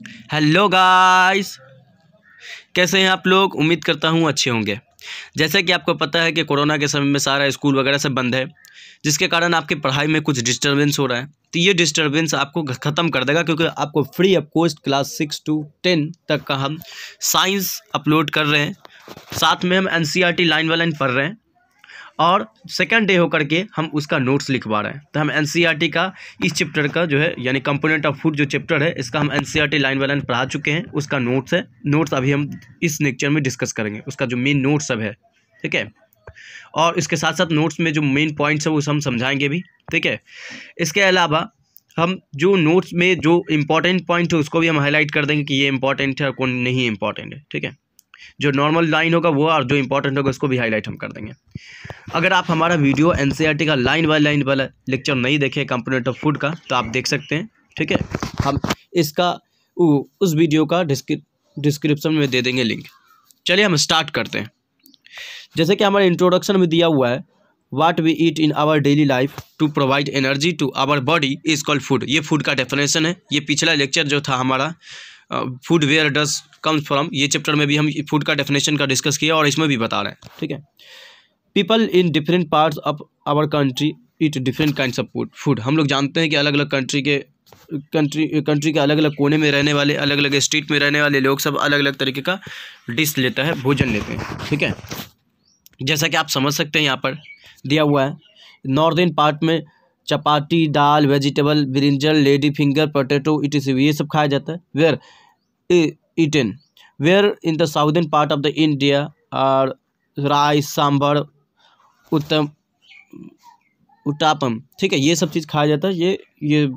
Hello guys, कैसे हैं आप लोग। उम्मीद करता हूँ अच्छे होंगे। जैसे कि आपको पता है कि कोरोना के समय में सारा स्कूल वगैरह सब बंद है, जिसके कारण आपकी पढ़ाई में कुछ डिस्टरबेंस हो रहा है। तो ये डिस्टरबेंस आपको ख़त्म कर देगा, क्योंकि आपको free of cost class 6 to 10 तक का हम साइंस अपलोड कर रहे हैं। साथ में हम NCERT लाइन बाय लाइन पढ़ रहे हैं और सेकंड डे होकर के हम उसका नोट्स लिखवा रहे हैं। तो हम NCERT का इस चैप्टर का जो है यानी कंपोनेंट ऑफ फूड जो चैप्टर है, इसका हम NCERT लाइन बाय लाइन पढ़ा चुके हैं। उसका नोट्स है, नोट्स अभी हम इस लेक्चर में डिस्कस करेंगे। उसका जो मेन नोट्स सब है, ठीक है, और इसके साथ साथ नोट्स में जो मेन पॉइंट्स है वो हम समझाएंगे भी, ठीक है। इसके अलावा हम जो नोट्स में जो इम्पोर्टेंट पॉइंट है उसको भी हम हाईलाइट कर देंगे कि ये इंपॉर्टेंट है और कौन नहीं इम्पॉर्टेंट है, ठीक है। जो नॉर्मल लाइन होगा वो और जो इंपॉर्टेंट होगा उसको भी हाईलाइट हम कर देंगे। अगर आप हमारा वीडियो NCERT का लाइन बाय लाइन वाला लेक्चर नहीं देखे कंपोनेंट ऑफ फूड का, तो आप देख सकते हैं, ठीक है। हम इसका उस वीडियो का डिस्क्रिप्शन में दे देंगे लिंक। चलिए हम स्टार्ट करते हैं। जैसे कि हमारे इंट्रोडक्शन में दिया हुआ है, what we eat in our daily life to provide energy to our body is called food. ये फूड का डेफिनेशन है। ये पिछला लेक्चर जो था हमारा food where does comes from, ये चैप्टर में भी हम फूड का डेफिनेशन का डिस्कस किया और इसमें भी बता रहे हैं, ठीक है। People in different parts of our country eat different kinds of food. हम लोग जानते हैं कि अलग अलग कंट्री के अलग अलग कोने में रहने वाले, अलग अलग स्टेट में रहने वाले लोग सब अलग अलग तरीके का डिश लेता है, भोजन लेते हैं, ठीक है। जैसा कि आप समझ सकते हैं, यहाँ पर दिया हुआ है नॉर्दर्न पार्ट में चपाती, दाल, vegetable, brinjal, lady finger, potato, ये सब खाया जाता है। Where eaten where in the southern part of the India और राइस, सांभर, उत्तपम, ठीक है, ये सब चीज़ खाया जाता है। ये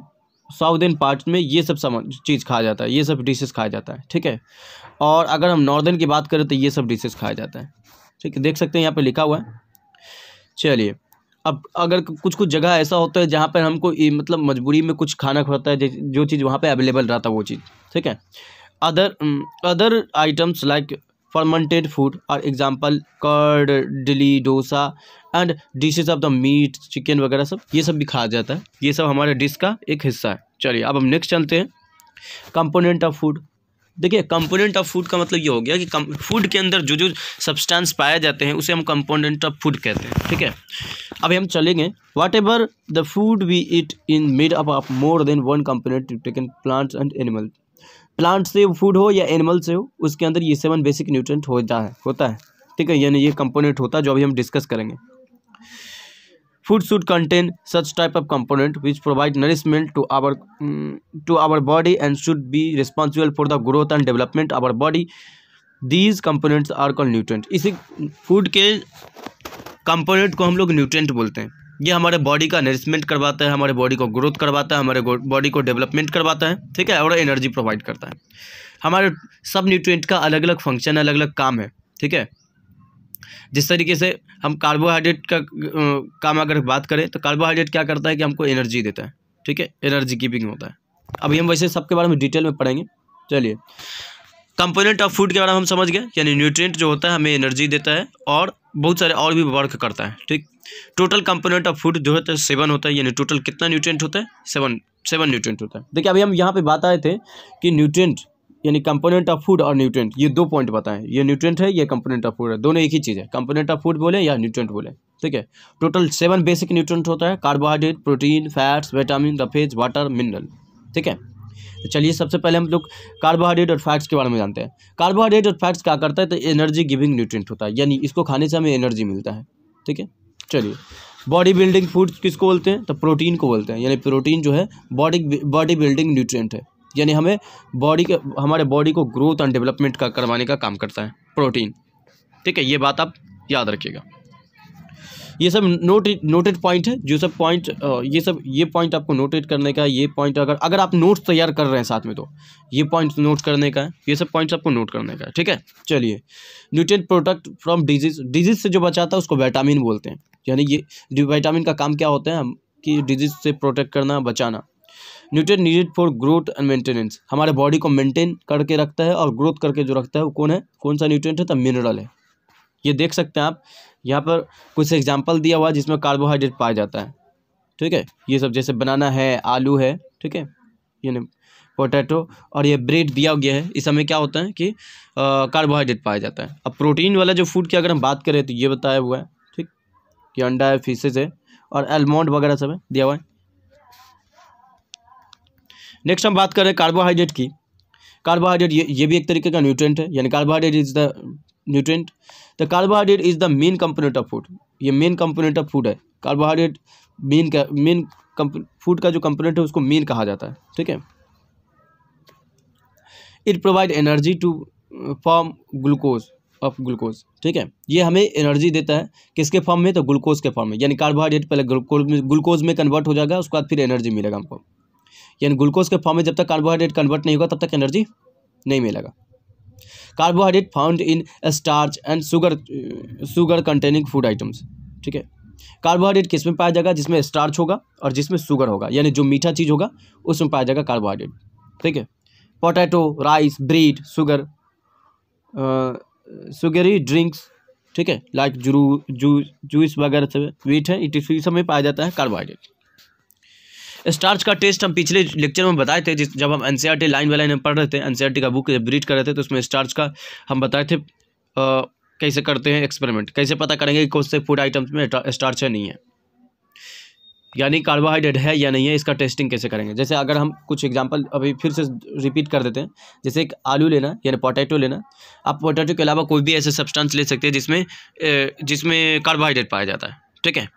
साउदर्न पार्ट में ये सब चीज़ खाया जाता है, ये सब डिशेस खाया जाता है, ठीक है। और अगर हम नॉर्दर्न की बात करें तो ये सब डिशेस खाया जाता है, ठीक है। देख सकते हैं यहाँ पे लिखा हुआ है। चलिए, अब अगर कुछ जगह ऐसा होता है जहाँ पर हमको मतलब मजबूरी में कुछ खाना होता है, जो चीज़ वहाँ पे अवेलेबल रहता है वो चीज़, ठीक है। Other items like fermented food और example curd, idli, dosa and dishes of the meat, chicken वगैरह सब, ये सब भी खाया जाता है। ये सब हमारे डिश का एक हिस्सा है। चलिए अब हम नेक्स्ट चलते हैं, कंपोनेंट ऑफ फूड। देखिए, कंपोनेंट ऑफ फूड का मतलब ये हो गया कि फूड के अंदर जो सब्सटेंस पाए जाते हैं उसे हम कंपोनेंट ऑफ फूड कहते हैं, ठीक है। अभी हम चलेंगे, whatever the food we eat in made up of more than one component taken plants and animal. Plant से फूड हो या एनिमल से हो, उसके अंदर ये 7 बेसिक न्यूट्रिएंट होता है, ठीक है, यानी ये कंपोनेंट होता है जो अभी हम डिस्कस करेंगे। Food should contain such type of component which provide nourishment to our body and should be responsible for the growth and development of our body. These components are called nutrient. इसी food के component को हम लोग nutrient बोलते हैं। ये हमारे body का नरिशमेंट करवाता है, हमारे बॉडी को ग्रोथ करवाता है, हमारे बॉडी को डेवलपमेंट करवाता है, ठीक है, और एनर्जी प्रोवाइड करता है। हमारे सब न्यूट्रिएंट का अलग अलग फंक्शन, अलग अलग काम है, ठीक है। जिस तरीके से हम कार्बोहाइड्रेट का काम अगर बात करें तो कार्बोहाइड्रेट क्या करता है कि हमको एनर्जी देता है, ठीक है, एनर्जी कीपिंग होता है। अभी हम वैसे सबके बारे में डिटेल में पढ़ेंगे। चलिए, कंपोनेंट ऑफ फूड के बारे में हम समझ गए, यानी न्यूट्रिएंट जो होता है हमें एनर्जी देता है और बहुत सारे और भी वर्क करता है, ठीक। टोटल कंपोनेंट ऑफ फूड जो होता है 7 होता है, यानी टोटल कितना न्यूट्रिएंट होता है, 7 न्यूट्रिएंट होता है। देखिए, अभी हम यहाँ पे बात आए थे कि न्यूट्रिएंट यानी कंपोनेंट ऑफ फूड और न्यूट्रिएंट, ये 2 पॉइंट बताएं। ये न्यूट्रिएंट है, ये कंपोनेंट ऑफ फूड है, दोनों एक ही चीज़ है। कंपोनेंट ऑफ फूड बोले या न्यूट्रिएंट बोले, ठीक है। टोटल 7 बेसिक न्यूट्रिएंट होता है, carbohydrate, protein, fats, vitamin, roughage, water, mineral, ठीक है। तो चलिए, सबसे पहले हम लोग कार्बोहाइड्रेट और फैट्स के बारे में जानते हैं। कार्बोहाइड्रेट और फैट्स क्या करता है, तो एनर्जी गिविंग न्यूट्रिएंट होता है, यानी इसको खाने से हमें एनर्जी मिलता है, ठीक है। चलिए, बॉडी बिल्डिंग फूड किसको बोलते हैं, तो प्रोटीन को बोलते हैं, यानी प्रोटीन जो है बॉडी बिल्डिंग न्यूट्रिएंट है, यानी हमें हमारे बॉडी को ग्रोथ एंड डेवलपमेंट का करवाने का काम करता है प्रोटीन, ठीक है। ये बात आप याद रखिएगा। ये सब नोटेड पॉइंट है, जो सब पॉइंट ये पॉइंट आपको नोटेट करने का। ये पॉइंट अगर आप नोट्स तैयार कर रहे हैं साथ में, तो ये पॉइंट नोट करने का है, ये सब पॉइंट्स आपको नोट करने का है, ठीक है। चलिए, न्यूट्रिएंट प्रोटेक्ट फ्रॉम डिजीज से जो बचाता है उसको विटामिन बोलते हैं, यानी ये विटामिन का काम क्या होता है, हम कि डिजीज से प्रोटेक्ट करना, बचाना। Nutrient needed for growth and maintenance, हमारे बॉडी को मेंटेन करके रखता है और ग्रोथ करके जो रखता है वो कौन सा न्यूट्रिएंट है, तो मिनरल है। ये देख सकते हैं आप, यहाँ पर कुछ एग्जांपल दिया हुआ है जिसमें कार्बोहाइड्रेट पाया जाता है, ठीक है। ये सब जैसे बनाना है, आलू है, ठीक है, यानी पोटैटो और ये ब्रेड दिया गया है, इस समय क्या होता है कि कार्बोहाइड्रेट पाया जाता है। अब प्रोटीन वाला जो फूड की अगर हम बात करें तो ये बताया हुआ है, ठीक, कि अंडा है, फिशेज है और एलमंड वगैरह सब है दिया हुआ है। नेक्स्ट हम बात करें कार्बोहाइड्रेट की। कार्बोहाइड्रेट ये भी एक तरीके का न्यूट्रिएंट है, यानी carbohydrate is the nutrient. The carbohydrate is the main component of food, ये मेन कंपोनेंट ऑफ फूड है। कार्बोहाइड्रेट मेन फूड का जो कंपोनेंट है उसको मेन कहा जाता है, ठीक है। It provide energy to form glucose, ठीक है। ये हमें एनर्जी देता है किसके फॉर्म में, तो ग्लूकोज के फॉर्म में, यानी कार्बोहाइड्रेट पहले ग्लूकोज में कन्वर्ट हो जाएगा, उसके बाद फिर एनर्जी मिलेगा हमको। यानी ग्लूकोज के फॉर्म में जब तक कार्बोहाइड्रेट कन्वर्ट नहीं होगा तब तक एनर्जी नहीं मिलेगा। Carbohydrate found in starch and sugar containing food items, ठीक है। कार्बोहाइड्रेट किस में पाया जाएगा, जिसमें स्टार्च होगा और जिसमें शुगर होगा, यानी जो मीठा चीज़ होगा उसमें पाया जाएगा कार्बोहाइड्रेट, ठीक है। Potato, rice, bread, sugary drinks, ठीक है, लाइक जूस वगैरह सब वीट है, इसी सब में पाया जाता है कार्बोहाइड्रेट। स्टार्च का टेस्ट हम पिछले लेक्चर में बताए थे, जब हम एनसीईआरटी लाइन बाय लाइन पढ़ रहे थे, एनसीईआरटी का बुक जब रीड कर रहे थे तो उसमें स्टार्च का हम बताए थे कैसे करते हैं एक्सपेरिमेंट, कैसे पता करेंगे कि कौन से फूड आइटम्स में स्टार्च है नहीं है, यानी कार्बोहाइड्रेट है या नहीं है, इसका टेस्टिंग कैसे करेंगे। जैसे अगर हम कुछ एग्जांपल अभी फिर से रिपीट कर देते हैं, जैसे एक आलू लेना यानी पोटैटो लेना, आप पोटैटो के अलावा कोई भी ऐसे सब्सटेंस ले सकते हैं जिसमें कार्बोहाइड्रेट पाया जाता है, ठीक है।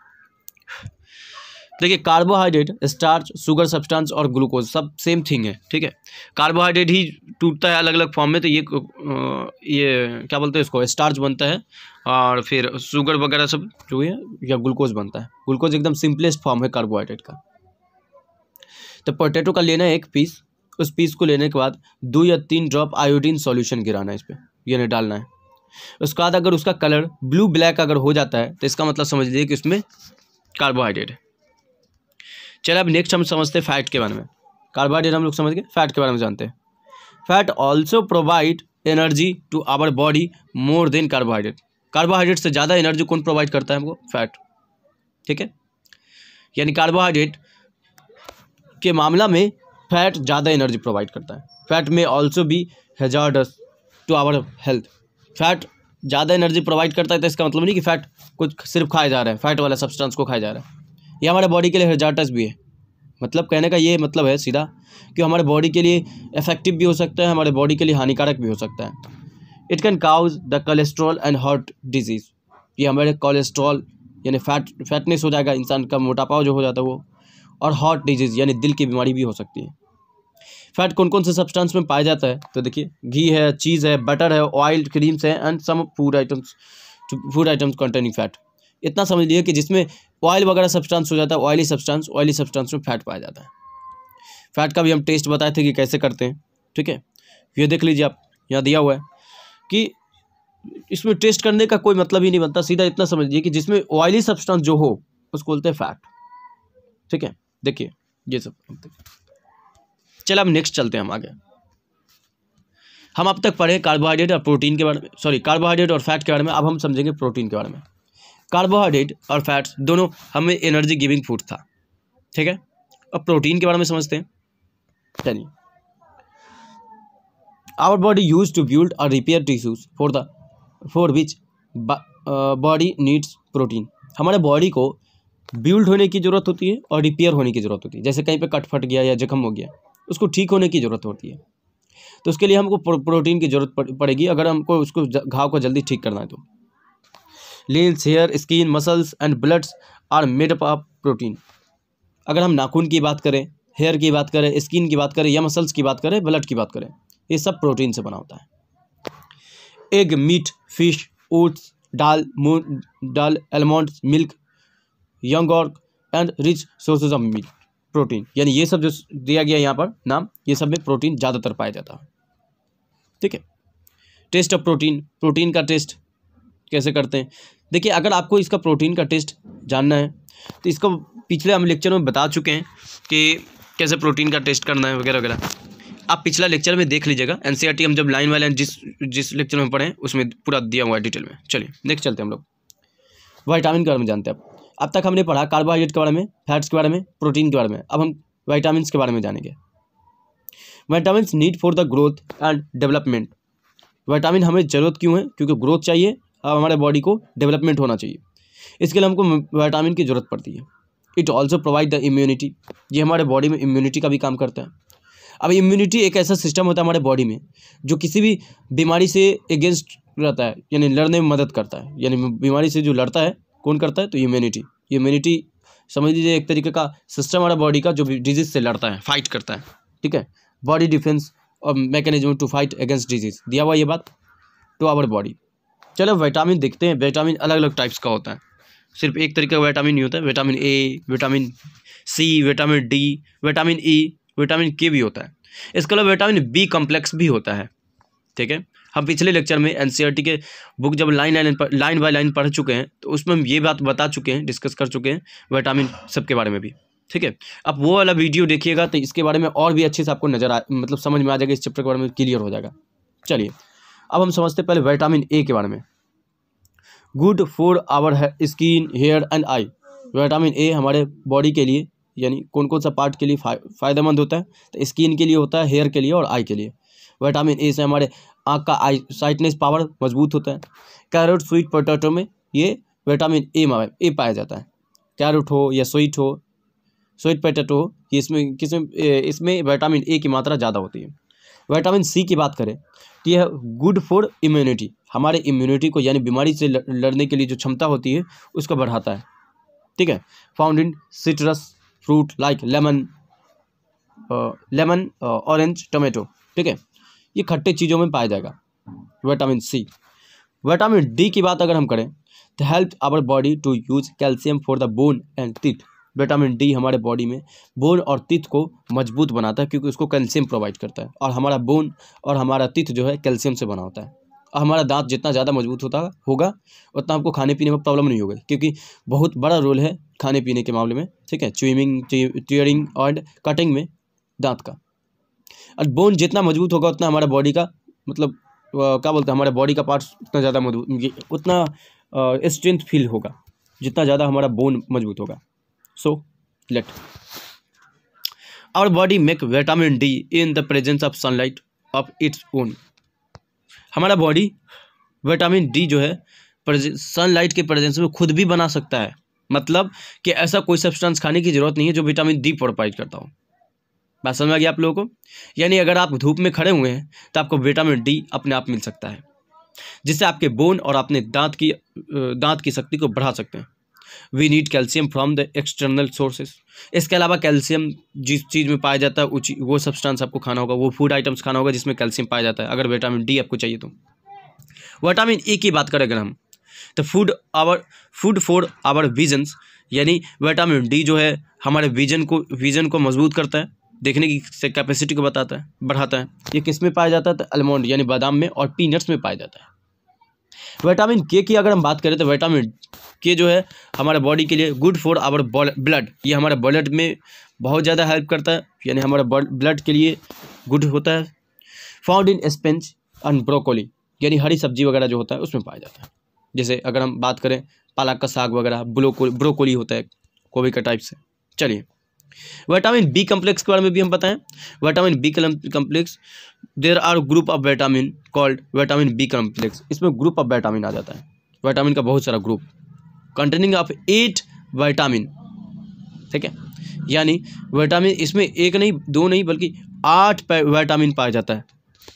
देखिए कार्बोहाइड्रेट, स्टार्च, शुगर सब्सटेंस और ग्लूकोज सब सेम थिंग है, ठीक है। कार्बोहाइड्रेट ही टूटता है अलग अलग फॉर्म में, तो ये क्या बोलते हैं इसको, स्टार्च बनता है और फिर शुगर वगैरह सब जो है या ग्लूकोज बनता है। ग्लूकोज एकदम सिंपलेस्ट फॉर्म है कार्बोहाइड्रेट का। तो पोटैटो का लेना है एक पीस, उस पीस को लेने के बाद 2 या 3 ड्रॉप आयोडीन सॉल्यूशन गिराना है इस पर, यानी डालना है। उसके बाद अगर उसका कलर ब्लू ब्लैक अगर हो जाता है तो इसका मतलब समझ लीजिए कि उसमें कार्बोहाइड्रेट है। चलिए अब नेक्स्ट हम समझते हैं फैट के बारे में। कार्बोहाइड्रेट हम लोग समझ गए, फैट के बारे में जानते हैं। Fat also provide energy to our body more than carbohydrate. Carbohydrate से ज़्यादा एनर्जी कौन प्रोवाइड करता है हमको, फैट, ठीक है। यानी कार्बोहाइड्रेट के मामला में फैट ज़्यादा एनर्जी प्रोवाइड करता है। फैट में also be hazardous to our health. Fat ज़्यादा एनर्जी प्रोवाइड करता है तो इसका मतलब नहीं कि फैट कुछ सिर्फ खाया जा रहा है, फैट वाला सब्सटेंस को खाया जा रहा है, ये हमारे बॉडी के लिए हैजार्डस भी है। मतलब कहने का ये मतलब है सीधा कि हमारे बॉडी के लिए इफेक्टिव भी हो सकता है, हमारे बॉडी के लिए हानिकारक भी हो सकता है। It can cause the cholesterol and heart disease. ये हमारे कोलेस्ट्रॉल यानी फैटनेस हो जाएगा, इंसान का मोटापा जो हो जाता है वो, और हार्ट डिजीज़ यानी दिल की बीमारी भी हो सकती है। फैट कौन कौन से सब्सटेंस में पाया जाता है, तो देखिए घी है, चीज़ है, बटर है, ऑयल, क्रीम्स है and some food items containing fat. इतना समझ लीजिए कि जिसमें ऑयल वगैरह सब्सटेंस हो जाता है, ऑयली सब्सटेंस में फैट पाया जाता है। फैट का भी हम टेस्ट बताए थे कि कैसे करते हैं, ठीक है। ये देख लीजिए आप, यहाँ दिया हुआ है कि इसमें टेस्ट करने का कोई मतलब ही नहीं बनता, सीधा इतना समझ लीजिए कि जिसमें ऑयली सब्सटेंस जो हो उसको बोलते हैं फैट, ठीक है। देखिए ये सब, चलो अब नेक्स्ट चलते हैं हम आगे। हम अब तक पढ़े कार्बोहाइड्रेट और प्रोटीन के बारे में, सॉरी कार्बोहाइड्रेट और फैट के बारे में। अब हम समझेंगे प्रोटीन के बारे में। कार्बोहाइड्रेट और फैट्स दोनों हमें एनर्जी गिविंग फूड था, ठीक है। अब प्रोटीन के बारे में समझते हैं। चलिए, our body use to build और repair tissues for which body needs protein. हमारे बॉडी को बिल्ड होने की ज़रूरत होती है और रिपेयर होने की ज़रूरत होती है। जैसे कहीं पे कट फट गया या जख्म हो गया, उसको ठीक होने की ज़रूरत होती है, तो उसके लिए हमको प्रोटीन की ज़रूरत पड़ेगी अगर हमको उसको घाव को जल्दी ठीक करना है तो। लीन्स, hair, skin, muscles and bloods are made up of protein. अगर हम नाखून की बात करें, हेयर की बात करें, स्किन की बात करें या मसल्स की बात करें, ब्लड की बात करें, ये सब प्रोटीन से बना होता है। Egg, meat, fish, oats, dal, almonds, milk, यंग ऑर्क and rich sources of meat protein. यानी ये सब जो दिया गया यहाँ पर नाम, ये सब में प्रोटीन ज़्यादातर पाया जाता है, ठीक है। टेस्ट ऑफ प्रोटीन का टेस्ट कैसे करते हैं, देखिए अगर आपको इसका प्रोटीन का टेस्ट जानना है तो इसको पिछले हम लेक्चर में बता चुके हैं कि कैसे प्रोटीन का टेस्ट करना है वगैरह वगैरह। आप पिछला लेक्चर में देख लीजिएगा, एनसीईआरटी हम जब लाइन वाले जिस लेक्चर में पढ़े उसमें पूरा दिया हुआ है डिटेल में। चलिए नेक्स्ट चलते हैं हम लोग, विटामिन के बारे में जानते हैं। अब तक हमने पढ़ा कार्बोहाइड्रेट के बारे में, फैट्स के बारे में, प्रोटीन के बारे में। अब हम विटामिन के बारे में जानेंगे। Vitamin need for the growth and development. Vitamin हमें ज़रूरत क्यों है? क्योंकि ग्रोथ चाहिए और हमारे बॉडी को डेवलपमेंट होना चाहिए, इसके लिए हमको विटामिन की ज़रूरत पड़ती है। It also provide the immunity, ये हमारे बॉडी में इम्यूनिटी का भी काम करता है। अब इम्यूनिटी एक ऐसा सिस्टम होता है हमारे बॉडी में जो किसी भी बीमारी से अगेंस्ट रहता है, यानी लड़ने में मदद करता है। यानी बीमारी से जो लड़ता है कौन करता है? तो इम्यूनिटी समझ लीजिए एक तरीके का सिस्टम हमारा बॉडी का जो भी डिजीज से लड़ता है, फाइट करता है। ठीक है, बॉडी डिफेंस और mechanism to fight against disease, दिया हुआ ये बात टू आवर बॉडी। चलो विटामिन देखते हैं। विटामिन अलग अलग टाइप्स का होता है, सिर्फ एक तरीके का विटामिन नहीं होता है। Vitamin A, vitamin C, vitamin D, vitamin E, vitamin K भी होता है। इसके अलावा विटामिन बी कॉम्प्लेक्स भी होता है। ठीक है, हम पिछले लेक्चर में एनसीईआरटी के बुक जब लाइन बाय लाइन पढ़ चुके हैं तो उसमें हम ये बात बता चुके हैं, डिस्कस कर चुके हैं विटामिन सब के बारे में भी। ठीक है, अब वो वाला वीडियो देखिएगा तो इसके बारे में और भी अच्छे से आपको मतलब समझ में आ जाएगा, इस चैप्टर के बारे में क्लियर हो जाएगा। चलिए अब हम समझते हैं पहले विटामिन ए के बारे में। Good for our skin, hair and eye. Vitamin A हमारे बॉडी के लिए यानी कौन कौन सा पार्ट के लिए फ़ायदेमंद होता है? तो स्किन के लिए होता है, हेयर के लिए और आई के लिए। विटामिन ए से हमारे आँख का आई साइटनेस पावर मजबूत होता है। कैरेट, स्वीट पोटैटो में ये विटामिन ए पाया जाता है। कैरेट हो या स्वीट पोटैटो हो, इसमें विटामिन ए की मात्रा ज़्यादा होती है। विटामिन सी की बात करें तो यह गुड फॉर इम्यूनिटी, हमारे इम्यूनिटी को यानी बीमारी से लड़ने के लिए जो क्षमता होती है उसको बढ़ाता है। ठीक है, found in citrus fruit like lemon, orange, tomato. ठीक है, ये खट्टे चीज़ों में पाया जाएगा विटामिन सी। विटामिन डी की बात अगर हम करें तो help our body to use calcium for the bone and teeth. Vitamin D हमारे बॉडी में बोन और टीथ को मजबूत बनाता है क्योंकि उसको कैल्शियम प्रोवाइड करता है, और हमारा बोन और हमारा टीथ जो है कैल्शियम से बना होता है। और हमारा दांत जितना ज़्यादा मजबूत होगा उतना आपको खाने पीने में प्रॉब्लम नहीं होगी, क्योंकि बहुत बड़ा रोल है खाने पीने के मामले में। ठीक है, च्यूइंग और कटिंग में दांत का। और बोन जितना मजबूत होगा उतना हमारा बॉडी का मतलब क्या बोलते हैं, हमारे बॉडी का पार्ट्स उतना ज़्यादा मजबूत, उतना स्ट्रेंथ फील होगा जितना ज़्यादा हमारा बोन मजबूत होगा। So let our body make vitamin D in the presence of sunlight of its own. हमारा बॉडी विटामिन डी जो है सनलाइट के प्रेजेंस में खुद भी बना सकता है। मतलब कि ऐसा कोई सब्सटेंस खाने की जरूरत नहीं है जो विटामिन डी प्रोवाइड करता हो। बात समझ आ गई आप लोगों को? यानी अगर आप धूप में खड़े हुए हैं तो आपको विटामिन डी अपने आप मिल सकता है, जिससे आपके बोन और अपने दांत की शक्ति को बढ़ा सकते हैं। We need calcium from the external sources. इसके अलावा कैल्शियम जिस चीज़ में पाया जाता है वो सब्सटेंस आपको खाना होगा, वो फूड आइटम्स खाना होगा जिसमें कैल्शियम पाया जाता है, अगर विटामिन डी आपको चाहिए तो। विटामिन ई की बात करें अगर हम तो फूड फॉर आवर विजन्स, यानी विटामिन डी जो है हमारे विजन को मजबूत करता है, देखने की कैपेसिटी को बढ़ाता है। ये किस में पाया जाता है? तो आलमंड यानी बादाम में और पीनट्स में पाया जाता है। विटामिन के की अगर हम बात करें तो विटामिन के जो है हमारे बॉडी के लिए गुड फॉर आवर ब्लड, ये हमारे ब्लड में बहुत ज़्यादा हेल्प करता है, यानी हमारे ब्लड के लिए गुड होता है। Found in spinach and broccoli, यानी हरी सब्जी वगैरह जो होता है उसमें पाया जाता है। जैसे अगर हम बात करें पालक का साग वगैरह, ब्रोकोली होता है गोभी का टाइप से। चलिए विटामिन बी कम्प्लेक्स के बारे में भी हम बताएं। Vitamin B complex, there are group of vitamin called vitamin B complex. इसमें ग्रुप ऑफ विटामिन आ जाता है, विटामिन का बहुत सारा ग्रुप कंटेनिंग ऑफ 8 विटामिन। ठीक है, यानी विटामिन इसमें एक नहीं दो नहीं बल्कि 8 विटामिन पाया जाता है,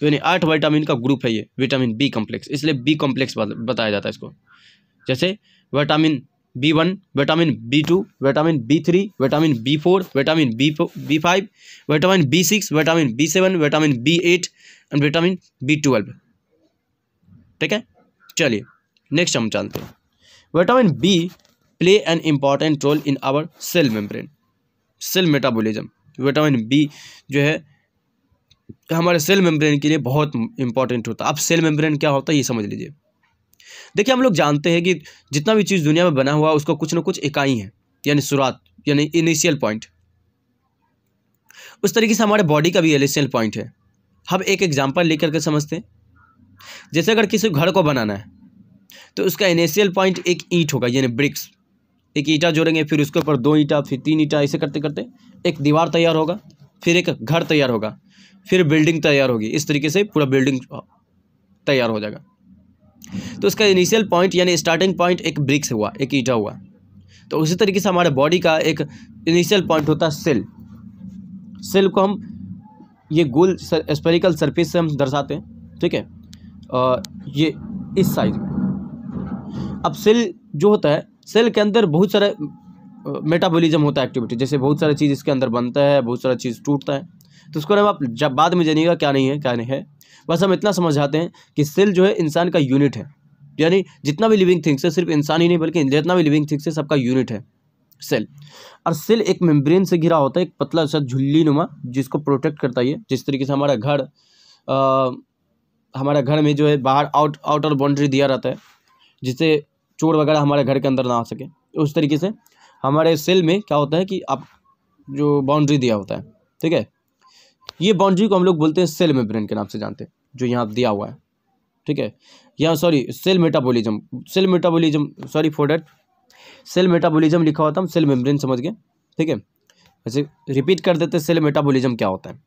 यानी 8 विटामिन का ग्रुप है ये विटामिन बी कम्प्लेक्स, इसलिए बी कम्प्लेक्स बताया जाता है इसको। जैसे vitamin B1, vitamin B2, vitamin B3, vitamin B4, vitamin B5, vitamin B6, vitamin B7, vitamin B8 and vitamin B12। ठीक है, चलिए नेक्स्ट हम जानते हैं। Vitamin B play an important role in our cell membrane, cell metabolism. Vitamin B जो है हमारे cell membrane के लिए बहुत इंपॉर्टेंट होता है। अब सेल मेम्ब्रेन क्या होता है ये समझ लीजिए। देखिए हम लोग जानते हैं कि जितना भी चीज़ दुनिया में बना हुआ उसका कुछ ना कुछ इकाई है, यानी शुरुआत यानी इनिशियल पॉइंट। उस तरीके से हमारे बॉडी का भी इनिशियल पॉइंट है। हम एक एग्जांपल लेकर के समझते हैं। जैसे अगर किसी घर को बनाना है तो उसका इनिशियल पॉइंट एक ईंट होगा, यानी ब्रिक्स। एक ईंटा जोड़ेंगे, फिर उसके ऊपर 2 ईंटा, फिर 3 ईंटा, ऐसे करते करते एक दीवार तैयार होगा, फिर एक घर तैयार होगा। फिर बिल्डिंग तैयार होगी, इस तरीके से पूरा बिल्डिंग तैयार हो जाएगा। तो इसका इनिशियल पॉइंट यानी स्टार्टिंग पॉइंट एक ब्रिक्स हुआ, एक ईंटा हुआ। तो उसी तरीके से हमारे बॉडी का एक इनिशियल पॉइंट होता है सेल। सेल को हम ये गोल स्फेरिकल सरफेस से हम दर्शाते हैं, ठीक है, ये इस साइज में। अब सेल जो होता है, सेल के अंदर बहुत सारे मेटाबॉलिज्म होता है, एक्टिविटी, जैसे बहुत सारा चीज़ इसके अंदर बनता है, बहुत सारा चीज़ टूटता है। तो उसको हम आप जब बाद में जानिएगा क्या नहीं है क्या नहीं है। बस हम इतना समझाते हैं कि सेल जो है इंसान का यूनिट है, यानी जितना भी लिविंग थिंग्स है, सिर्फ इंसान ही नहीं बल्कि जितना भी लिविंग थिंग्स है सबका यूनिट है सेल। और सेल एक मेम्ब्रेन से घिरा होता है, एक पतला सा झिल्ली नुमा, जिसको प्रोटेक्ट करता है। जिस तरीके से हमारा घर में जो है बाहर आउटर बाउंड्री दिया रहता है, जिससे चोर वगैरह हमारे घर के अंदर ना आ सके, उस तरीके से हमारे सेल में क्या होता है कि आप जो बाउंड्री दिया होता है, ठीक है, ये बाउंड्री को हम लोग बोलते हैं सेल मेम्ब्रेन के नाम से जानते हैं, जो यहाँ दिया हुआ है, ठीक है। यहाँ sorry cell metabolism sorry for that, cell metabolism लिखा होता है, हम सेल मेम्ब्रेन समझ गए, ठीक है। वैसे रिपीट कर देते हैं सेल मेटाबॉलिज्म क्या होता है।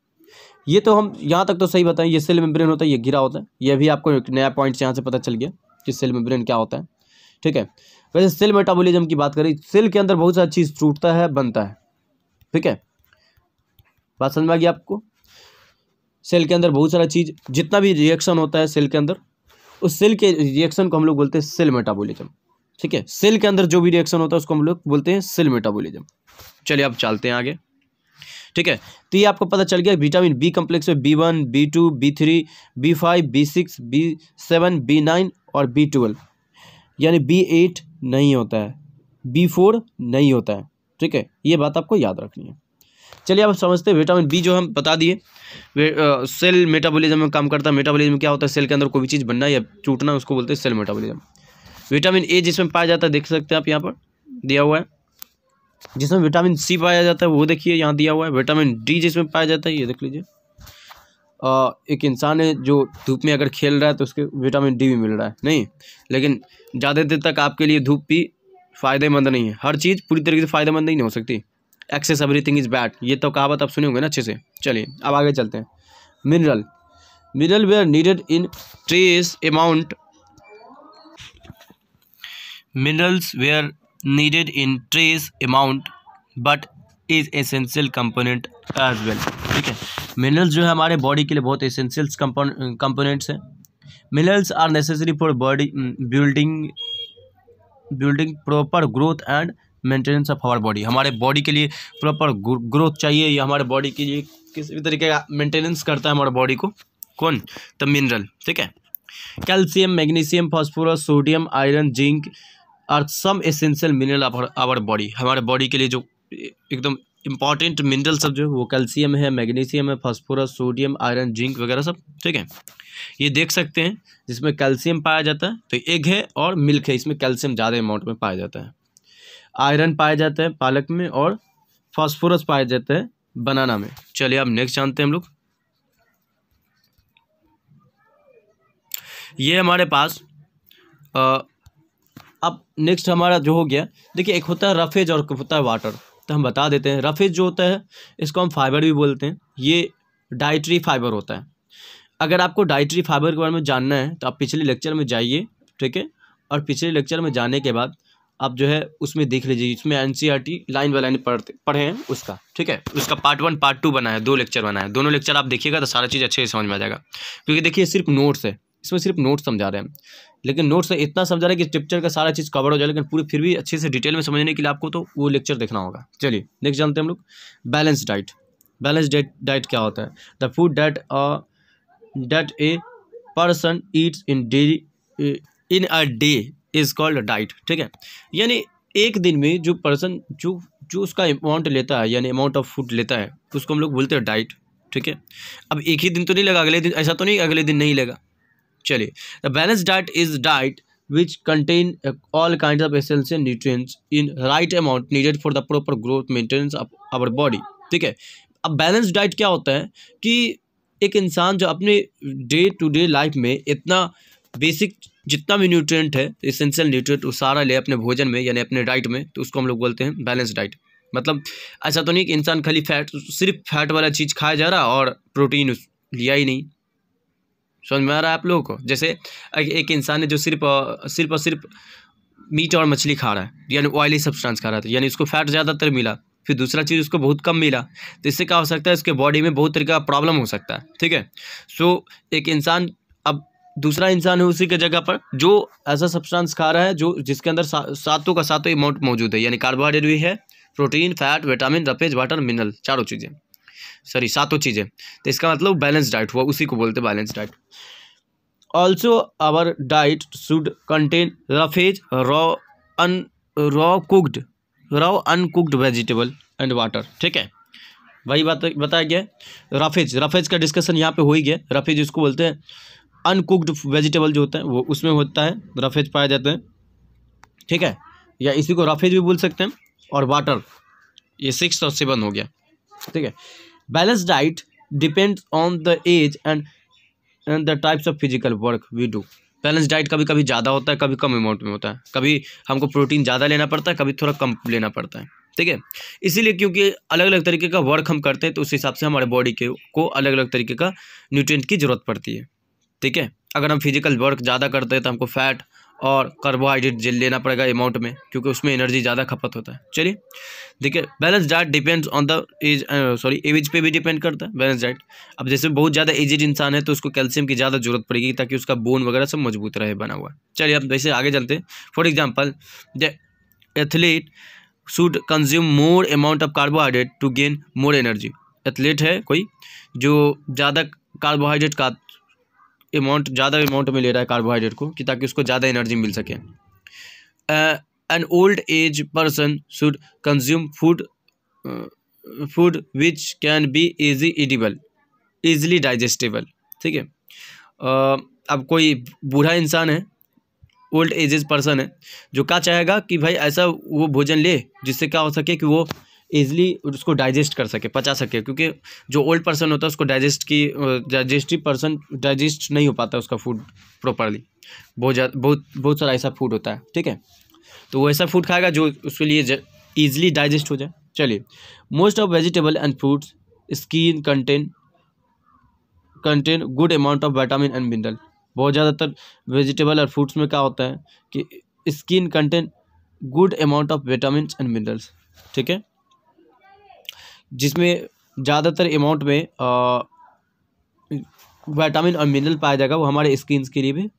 ये तो हम यहाँ तक तो सही बताएं, ये सेल मेम्ब्रेन होता है, ये घिरा होता है। ये भी आपको एक नया पॉइंट यहाँ से पता चल गया कि सेल मेम्ब्रेन क्या होता है, ठीक है। वैसे सेल मेटाबॉलिज्म की बात करें, सेल के अंदर बहुत सारी चीज़ टूटता है, बनता है, ठीक है। बात समझ में आ गई आपको। सेल के अंदर बहुत सारा चीज़, जितना भी रिएक्शन होता है सेल के अंदर, उस सेल के रिएक्शन को हम लोग बोलते हैं सेल मेटाबॉलिज्म, ठीक है। सेल के अंदर जो भी रिएक्शन होता है उसको हम लोग बोलते हैं सेल मेटाबॉलिज्म। चलिए अब चलते हैं आगे, ठीक है। तो ये आपको पता चल गया विटामिन बी कम्प्लेक्स में B1, B2, B3, B5, B6, B7, B9 और B12, यानी B8 नहीं होता है, B4 नहीं होता है, ठीक है। ये बात आपको याद रखनी है। चलिए अब समझते हैं विटामिन बी, जो हम बता दिए सेल मेटाबॉलिज्म में काम करता है। मेटाबॉलिज्म क्या होता है, सेल के अंदर कोई भी चीज़ बनना या टूटना, उसको बोलते हैं सेल मेटाबॉलिज्म। विटामिन ए जिसमें पाया जाता है, देख सकते हैं आप यहाँ पर दिया हुआ है। जिसमें विटामिन सी पाया जाता है वो देखिए यहाँ दिया हुआ है। विटामिन डी जिसमें पाया जाता है, ये देख लीजिए। एक इंसान है जो धूप में अगर खेल रहा है तो उसके विटामिन डी भी मिल रहा है, नहीं, लेकिन ज़्यादा देर तक आपके लिए धूप भी फ़ायदेमंद नहीं है। हर चीज़ पूरी तरीके से फ़ायदेमंद नहीं हो सकती। एक्सेस एवरीथिंग इज़ बैड, ये तो कहावत आप सुने होंगे ना अच्छे से। चलिए अब आगे चलते हैं। Mineral were needed in trace amount, minerals were needed in trace amount but is essential component as well, ठीक है। मिनरल्स जो है हमारे बॉडी के लिए बहुत एसेंशियल्स कंपोनेंट्स हैं। Minerals are necessary for body building proper growth and maintenance of our body. हमारे बॉडी के लिए प्रॉपर ग्रोथ चाहिए, या हमारे बॉडी के लिए किसी भी तरीके का मेंटेनेंस करता है हमारे बॉडी को, कौन, तो मिनरल, ठीक है। Calcium, magnesium, phosphorus, sodium, iron, zinc are some essential mineral of our body. हमारे बॉडी के लिए जो एकदम इंपॉर्टेंट मिनरल सब जो है वो कैल्शियम है, मैग्नीशियम है, फास्फोरस, सोडियम, आयरन, जिंक वगैरह सब, ठीक है। ये देख सकते हैं जिसमें कैल्शियम पाया जाता है तो एग है और मिल्क है, इसमें कैल्शियम ज़्यादा अमाउंट में पाया जाता है। आयरन पाया जाता है पालक में, और फास्फोरस पाया जाता है बनाना में। चलिए अब नेक्स्ट जानते हैं हम लोग। ये हमारे पास अब नेक्स्ट हमारा जो हो गया, देखिए एक होता है रफेज और होता है वाटर। तो हम बता देते हैं, रफेज जो होता है इसको हम फाइबर भी बोलते हैं, ये डाइटरी फाइबर होता है। अगर आपको डाइटरी फाइबर के बारे में जानना है तो आप पिछले लेक्चर में जाइए, ठीक है, और पिछले लेक्चर में जाने के बाद आप जो है उसमें देख लीजिए, इसमें NCERT लाइन बाय लाइन पढ़े हैं उसका, ठीक है। उसका पार्ट 1 पार्ट 2 बना है, 2 लेक्चर बना है। दोनों लेक्चर आप देखिएगा तो सारा चीज़ अच्छे से समझ में आ जाएगा, क्योंकि देखिए सिर्फ नोट्स है, इसमें सिर्फ नोट्स समझा रहे हैं, लेकिन नोट्स से इतना समझा रहे हैं कि टिक्चर का सारा चीज़ कवर हो जाए, लेकिन पूरी फिर भी अच्छे से डिटेल में समझने के लिए आपको तो वो लेक्चर देखना होगा। चलिए नेक्स्ट जानते हैं हम लोग, बैलेंस डाइट। बैलेंस डाइट क्या होता है, the food that a person Yeats in a day is called diet, ठीक है। यानी एक दिन में जो पर्सन जो उसका अमाउंट लेता है, यानी अमाउंट ऑफ फूड लेता है, उसको हम लोग बोलते हैं डाइट, ठीक है। अब एक ही दिन तो नहीं लगा, अगले दिन ऐसा तो नहीं अगले दिन नहीं लेगा। चलिए, the balance diet is diet which contain all kinds of essential nutrients in right amount needed for the proper growth maintenance of our body, ठीक है। अब बैलेंस डाइट क्या होता है कि एक इंसान जो अपने डे टू डे लाइफ में इतना बेसिक जितना भी न्यूट्रिएंट है, एसेंशियल न्यूट्रिएंट, वो सारा ले अपने भोजन में यानी अपने डाइट में, तो उसको हम लोग बोलते हैं बैलेंस डाइट। मतलब ऐसा तो नहीं कि इंसान खाली सिर्फ फैट वाला चीज़ खाया जा रहा और प्रोटीन लिया ही नहीं। समझ में आ रहा है आप लोगों को? जैसे एक इंसान है जो सिर्फ और सिर्फ मीट और मछली खा रहा है, यानी ऑयली सब्सटेंस खा रहा था, यानी उसको फैट ज़्यादातर मिला, फिर दूसरा चीज़ उसको बहुत कम मिला, तो इससे क्या हो सकता है, उसके बॉडी में बहुत तरीके का प्रॉब्लम हो सकता है। ठीक है, सो एक इंसान, अब दूसरा इंसान है उसी के जगह पर जो ऐसा सब्सटेंस खा रहा है जो जिसके अंदर सातों का सातों अमाउंट मौजूद है, यानी कार्बोहाइड्रेट भी है, protein, fat, vitamin, roughage, water, mineral, चारों चीज़ें, सॉरी सातों चीज़ें। तो इसका मतलब बैलेंस डाइट हुआ, उसी को बोलते हैं balance diet. Also our diet should contain roughage, raw uncooked vegetable and water. ठीक है, वही बात बताया गया है। रफेज का डिस्कशन यहाँ पे हो ही गया। रफेज इसको बोलते हैं, अनकुक्ड वेजिटेबल जो होता है वो उसमें होता है, रफेज पाए जाते हैं। ठीक है, या इसी को रफेज भी बोल सकते हैं। और वाटर, ये 6 और 7 हो गया। ठीक है, balance diet depends on the age and the types of physical work we do. Balance diet कभी कभी ज़्यादा होता है, कभी कम अमाउंट में होता है, कभी हमको प्रोटीन ज़्यादा लेना पड़ता है, कभी थोड़ा कम लेना पड़ता है। ठीक है, इसीलिए क्योंकि अलग अलग तरीके का वर्क हम करते हैं, तो उस हिसाब से हमारे बॉडी को अलग अलग तरीके का न्यूट्रिएंट की ज़रूरत पड़ती है। ठीक है, अगर हम फिजिकल वर्क ज़्यादा करते हैं तो हमको फैट और कार्बोहाइड्रेट लेना पड़ेगा अमाउंट में, क्योंकि उसमें एनर्जी ज़्यादा खपत होता है। चलिए देखिए, balance diet depends on the age, age पे भी डिपेंड करता है बैलेंस डाइट। अब जैसे बहुत ज़्यादा एजेड इंसान है तो उसको कैल्शियम की ज़्यादा जरूरत पड़ेगी ताकि उसका बोन वगैरह सब मजबूत रहे बना हुआ। चलिए अब वैसे आगे चलते हैं। For example, the athlete should consume more amount of carbohydrate to gain more energy. Athlete है कोई जो ज़्यादा कार्बोहाइड्रेट का ज़्यादा अमाउंट में ले रहा है कार्बोहाइड्रेट को, कि ताकि उसको ज़्यादा एनर्जी मिल सके। An old age person should consume food which can be easily digestible. ठीक है, अब कोई बूढ़ा इंसान है, ओल्ड एजेस पर्सन है, जो क्या चाहेगा कि भाई ऐसा वो भोजन ले जिससे क्या हो सके कि वो ईजिली उसको डाइजेस्ट कर सके, पचा सके, क्योंकि जो ओल्ड पर्सन होता है उसको डाइजेस्ट नहीं हो पाता उसका फूड प्रॉपरली। बहुत सारा ऐसा फूड होता है। ठीक है, तो वो ऐसा फूड खाएगा जो उसके लिए ईजिली डाइजेस्ट हो जाए। चलिए, most of vegetable and fruits skin contain good amount of vitamin and mineral. बहुत ज़्यादातर वेजिटेबल और फ्रूट्स में क्या होता है कि skin contain good amount of vitamin and minerals. ठीक है, जिसमें ज़्यादातर अमाउंट में विटामिन और मिनरल पाया जाएगा, वो हमारे स्किन के लिए भी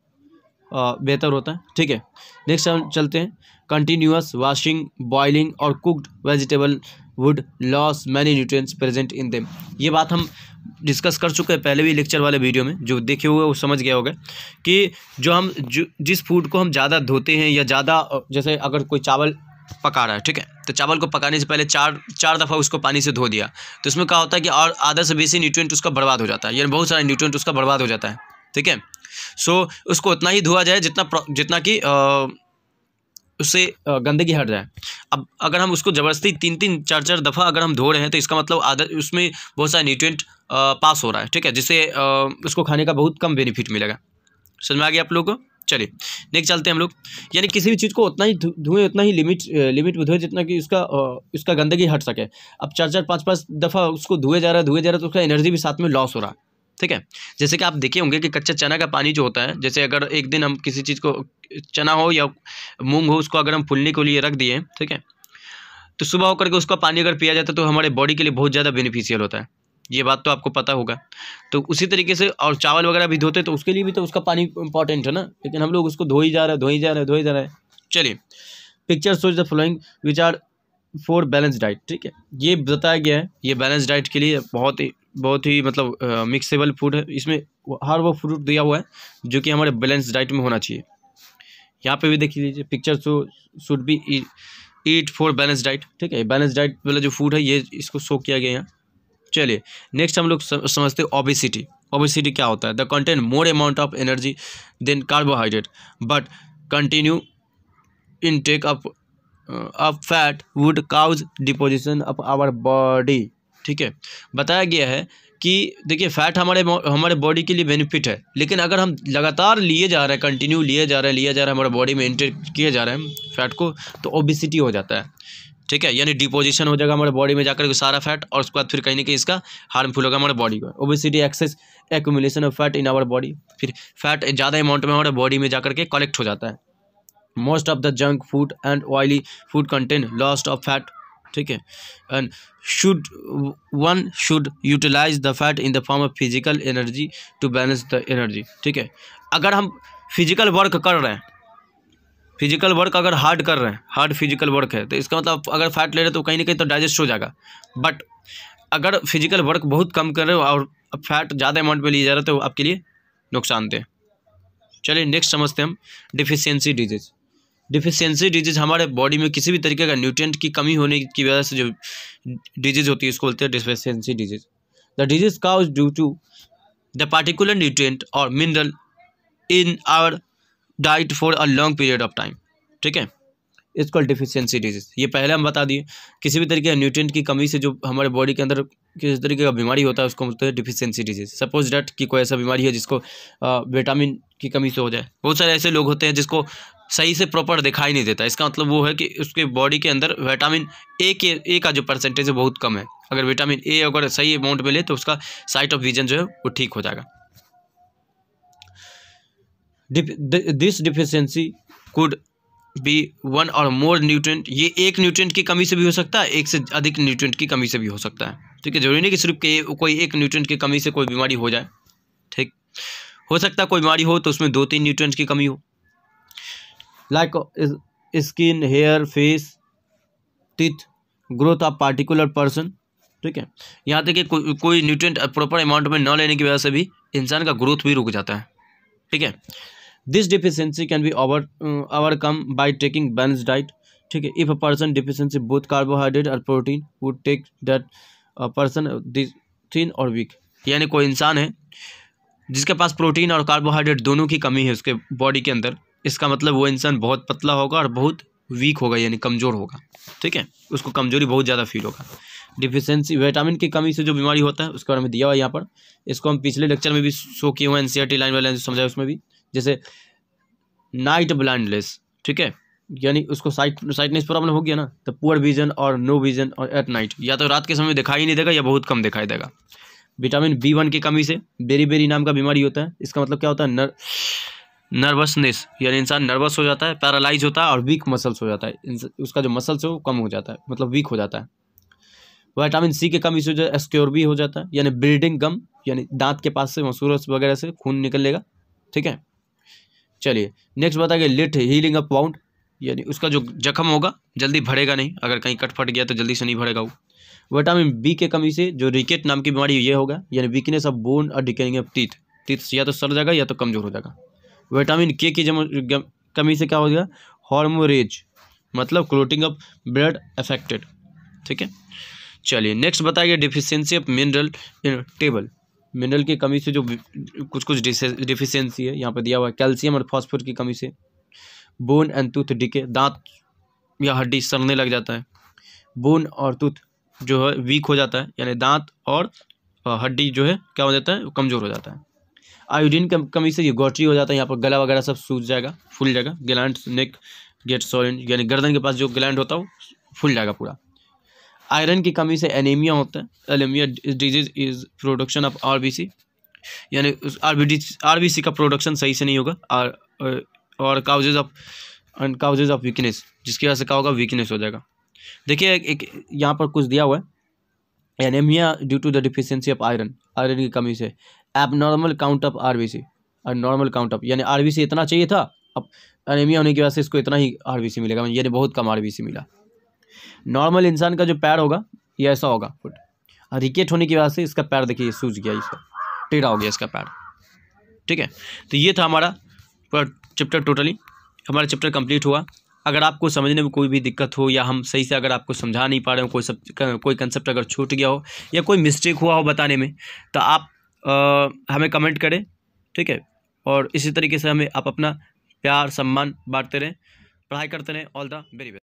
बेहतर होता है। ठीक है, नेक्स्ट हम चलते हैं। कंटिन्यूअस वॉशिंग, बॉइलिंग और cooked vegetable would loss many nutrients present in them. ये बात हम डिस्कस कर चुके हैं पहले भी लेक्चर वाले वीडियो में, जो देखे हुए वो समझ गया होगा कि जिस फूड को हम ज़्यादा धोते हैं या ज़्यादा, जैसे अगर कोई चावल पका रहा है, ठीक है, तो चावल को पकाने से पहले चार दफ़ा उसको पानी से धो दिया, तो इसमें क्या होता है कि और आधा से बेसी न्यूट्रिएंट उसका बर्बाद हो जाता है, यानी बहुत सारा न्यूट्रिएंट उसका बर्बाद हो जाता है। ठीक है, सो उसको उतना ही धोआ जाए जितना कि उससे गंदगी हट जाए। अब अगर हम उसको ज़बरदस्ती 3-3, 4-4 दफ़ा अगर हम धो रहे हैं तो इसका मतलब आधा उसमें बहुत सारा न्यूट्रिएंट पास हो रहा है। ठीक है, जिससे उसको खाने का बहुत कम बेनिफिट मिलेगा। समझ में आ गया आप लोगों को? चलिए नेक्स्ट चलते हैं हम लोग। यानी किसी भी चीज़ को उतना ही धुएँ, उतना ही लिमिट में धोए जितना कि उसका गंदगी हट सके। अब 4-4, 5-5 दफ़ा उसको धुए जा रहा है तो उसका एनर्जी भी साथ में लॉस हो रहा है। ठीक है, जैसे कि आप देखे होंगे कि कच्चा चना का पानी जो होता है, जैसे अगर एक दिन हम किसी चीज़ को, चना हो या मूंग हो, उसको अगर हम फूलने के लिए रख दिए, ठीक है, तो सुबह होकर के उसका पानी अगर पिया जाता है तो हमारे बॉडी के लिए बहुत ज़्यादा बेनिफिशियल होता है। ये बात तो आपको पता होगा। तो उसी तरीके से और चावल वगैरह भी धोते तो उसके लिए भी तो उसका पानी इंपॉर्टेंट है ना, लेकिन हम लोग उसको धो ही जा रहे हैं। चलिए, picture shows the following which are for balance diet. ठीक है, ये बताया गया है, ये बैलेंस डाइट के लिए बहुत ही मतलब मिक्सेबल फूड है। इसमें हर वो फ्रूट दिया हुआ है जो कि हमारे बैलेंस डाइट में होना चाहिए। यहाँ पे भी देख लीजिए, picture should be eat for balance diet. ठीक है, बैलेंस डाइट वाला जो फूड है ये इसको शो किया गया यहाँ। चलिए नेक्स्ट हम लोग समझते हैं ओबेसिटी। ओबेसिटी क्या होता है? The contain more amount of energy than carbohydrate but continue intake of fat would cause deposition of our body. ठीक है, बताया गया है कि देखिए फैट हमारे बॉडी के लिए बेनिफिट है, लेकिन अगर हम लगातार लिए जा रहे हैं, कंटिन्यू लिए जा रहे हैं हमारे बॉडी में इंटेक किए जा रहे हैं फैट को, तो ओबेसिटी हो जाता है। ठीक है, यानी डिपोजिशन हो जाएगा हमारे बॉडी में जाकर के सारा फैट, और उसके बाद फिर कहीं ना कहीं इसका हार्मफुल होगा हमारे बॉडी को। Obesity excess accumulation of fat in our body, फिर फैट ज़्यादा अमाउंट में हमारे बॉडी में जाकर के कलेक्ट हो जाता है। Most of the junk food and oily food contain लॉस्ट ऑफ फैट, ठीक है, and one should utilize the fat in the form of physical energy to balance the energy, ठीक है। अगर हम फिजिकल वर्क कर रहे हैं, फिजिकल वर्क अगर हार्ड कर रहे हैं, हार्ड फिजिकल वर्क है, तो इसका मतलब अगर फैट ले रहे हैं तो कहीं ना कहीं तो डाइजेस्ट हो जाएगा। बट अगर फिजिकल वर्क बहुत कम कर रहे हो और फैट ज़्यादा अमाउंट में लिया जा रहा है तो आपके लिए नुकसानदेह। चलिए नेक्स्ट समझते हैं हम डिफिशियंसी डिजीज। डिफिशियंसी डिजीज हमारे बॉडी में किसी भी तरीके का न्यूट्रिएंट की कमी होने की वजह से जो डिजीज होती है उसको बोलते हैं deficiency disease. The disease cause due to the particular nutrient और mineral in our diet for a long period of time, ठीक है, इसको डिफिशियंसी डिजीज। ये पहले हम बता दिए, किसी भी तरीके का न्यूट्रिएंट की कमी से जो हमारे बॉडी के अंदर किसी तरीके का बीमारी होता है उसको बोलते हैं डिफिशियंसी डिजीज। सपोज डैट कि कोई ऐसा बीमारी है जिसको विटामिन की कमी से हो जाए। बहुत सारे ऐसे लोग होते हैं जिसको सही से प्रॉपर दिखाई नहीं देता, इसका मतलब वो है कि उसके बॉडी के अंदर विटामिन ए का जो परसेंटेज है बहुत कम है। अगर विटामिन ए अगर सही अमाउंट में ले तो उसका साइट ऑफ विजन जो है वो ठीक हो जाएगा। This deficiency could be one और मोर न्यूट्रिएंट, ये एक न्यूट्रिएंट की कमी से भी हो सकता है, एक से अधिक न्यूट्रिएंट की कमी से भी हो सकता है, ठीक है। जरूरी नहीं कि सिर्फ कोई एक न्यूट्रिएंट की कमी से कोई बीमारी हो जाए, ठीक। हो सकता है कोई बीमारी हो तो उसमें 2-3 न्यूट्रिएंट्स की कमी हो, like skin, hair, face, teeth, growth of particular person, ठीक है। यहाँ तक कि कोई न्यूट्रिएंट प्रॉपर अमाउंट में न लेने की वजह से भी इंसान का ग्रोथ भी रुक जाता है, ठीक है। This deficiency can be overcome by taking balance diet, ठीक है। If a person deficiency both carbohydrate और protein would take that person this thin और वीक, यानी कोई इंसान है जिसके पास प्रोटीन और कार्बोहाइड्रेट दोनों की कमी है उसके बॉडी के अंदर, इसका मतलब वो इंसान बहुत पतला होगा और बहुत वीक होगा, यानी कमज़ोर होगा, ठीक है। उसको कमजोरी बहुत ज़्यादा फील होगा। डिफिशियंसी विटामिन की कमी से जो बीमारी होता है उसके बारे में दिया हुआ है यहाँ पर। इसको हम पिछले लेक्चर में भी शो किए हुए हैं, एनसीईआरटी लाइन वाले समझाया उसमें भी। जैसे नाइट ब्लाइंडनेस, ठीक है, यानी उसको साइटनेस प्रॉब्लम हो गया ना, तो पुअर विजन और नो विजन और एट नाइट, या तो रात के समय दिखाई नहीं देगा या बहुत कम दिखाई देगा। विटामिन B1 की कमी से बेरी नाम का बीमारी होता है। इसका मतलब क्या होता है, नर्वसनेस, यानी इंसान नर्वस हो जाता है, पैरालाइज होता है और वीक मसल्स हो जाता है, उसका जो मसल्स है वो कम हो जाता है, मतलब वीक हो जाता है। विटामिन C की कमी से जो स्क्योर्बी हो जाता है, यानी ब्लीडिंग गम, यानी दांत के पास से मसूरस वगैरह से खून निकलेगा, ठीक है। चलिए नेक्स्ट बताइए लेट हीलिंग अप वाउंड, यानी उसका जो जख्म होगा जल्दी भरेगा नहीं, अगर कहीं कट फट गया तो जल्दी से नहीं भरेगा वो। विटामिन B के कमी से जो रिकेट नाम की बीमारी ये होगा, यानी वीकनेस ऑफ बोन और डिकेइंग ऑफ टीथ या तो सड़ जाएगा या तो कमजोर हो जाएगा। विटामिन K की कमी से क्या हो जाएगा, हार्मोरेज, मतलब क्लोटिंग ऑफ ब्लड अफेक्टेड, ठीक है। चलिए नेक्स्ट बताइए deficiency of mineral in table. Mineral की कमी से जो कुछ डिफिशियंसी है यहाँ पे दिया हुआ है। कैल्शियम और फॉस्फोर की कमी से बोन एंड टूथ डिके, दांत या हड्डी सड़ने लग जाता है। बोन और टूथ जो है वीक हो जाता है, यानी दांत और हड्डी जो है क्या हो जाता है, कमज़ोर हो जाता है। आयोडीन की कमी से ये गॉट्री हो जाता है, यहाँ पर गला वगैरह सब सूज जाएगा, फूल जाएगा। ग्लैंड नेक गेट सोलन, यानी गर्दन के पास जो ग्लैंड होता है वो फूल जाएगा पूरा। आयरन की कमी से एनीमिया होता है। Anaemia disease is production of RBC, यानी उस RBC का प्रोडक्शन सही से नहीं होगा, और काउजेज ऑफ वीकनेस, जिसकी वजह से क्या होगा, वीकनेस हो जाएगा। देखिए एक यहाँ पर कुछ दिया हुआ है, anaemia due to the deficiency of iron की कमी से। एबनॉर्मल काउंट ऑफ RBC और नॉर्मल काउंट ऑफ, यानी RBC इतना चाहिए था, अब एनीमिया होने की वजह से इसको इतना ही RBC मिलेगा, यानी बहुत कम RBC मिला। नॉर्मल इंसान का जो पैर होगा ये ऐसा होगा फुट, और रिकेट होने की वजह से इसका पैर देखिए सूज गया, इसका टेढ़ा हो गया इसका पैर, ठीक है। तो ये था हमारा पूरा चैप्टर, टोटली हमारा चैप्टर कंप्लीट हुआ। अगर आपको समझने में कोई भी दिक्कत हो, या हम सही से अगर आपको समझा नहीं पा रहे हो, कोई कंसेप्ट अगर छूट गया हो या कोई मिस्टेक हुआ हो बताने में, तो आप हमें कमेंट करें, ठीक है। और इसी तरीके से हमें आप अपना प्यार सम्मान बांटते रहें, पढ़ाई करते रहें। All the very best.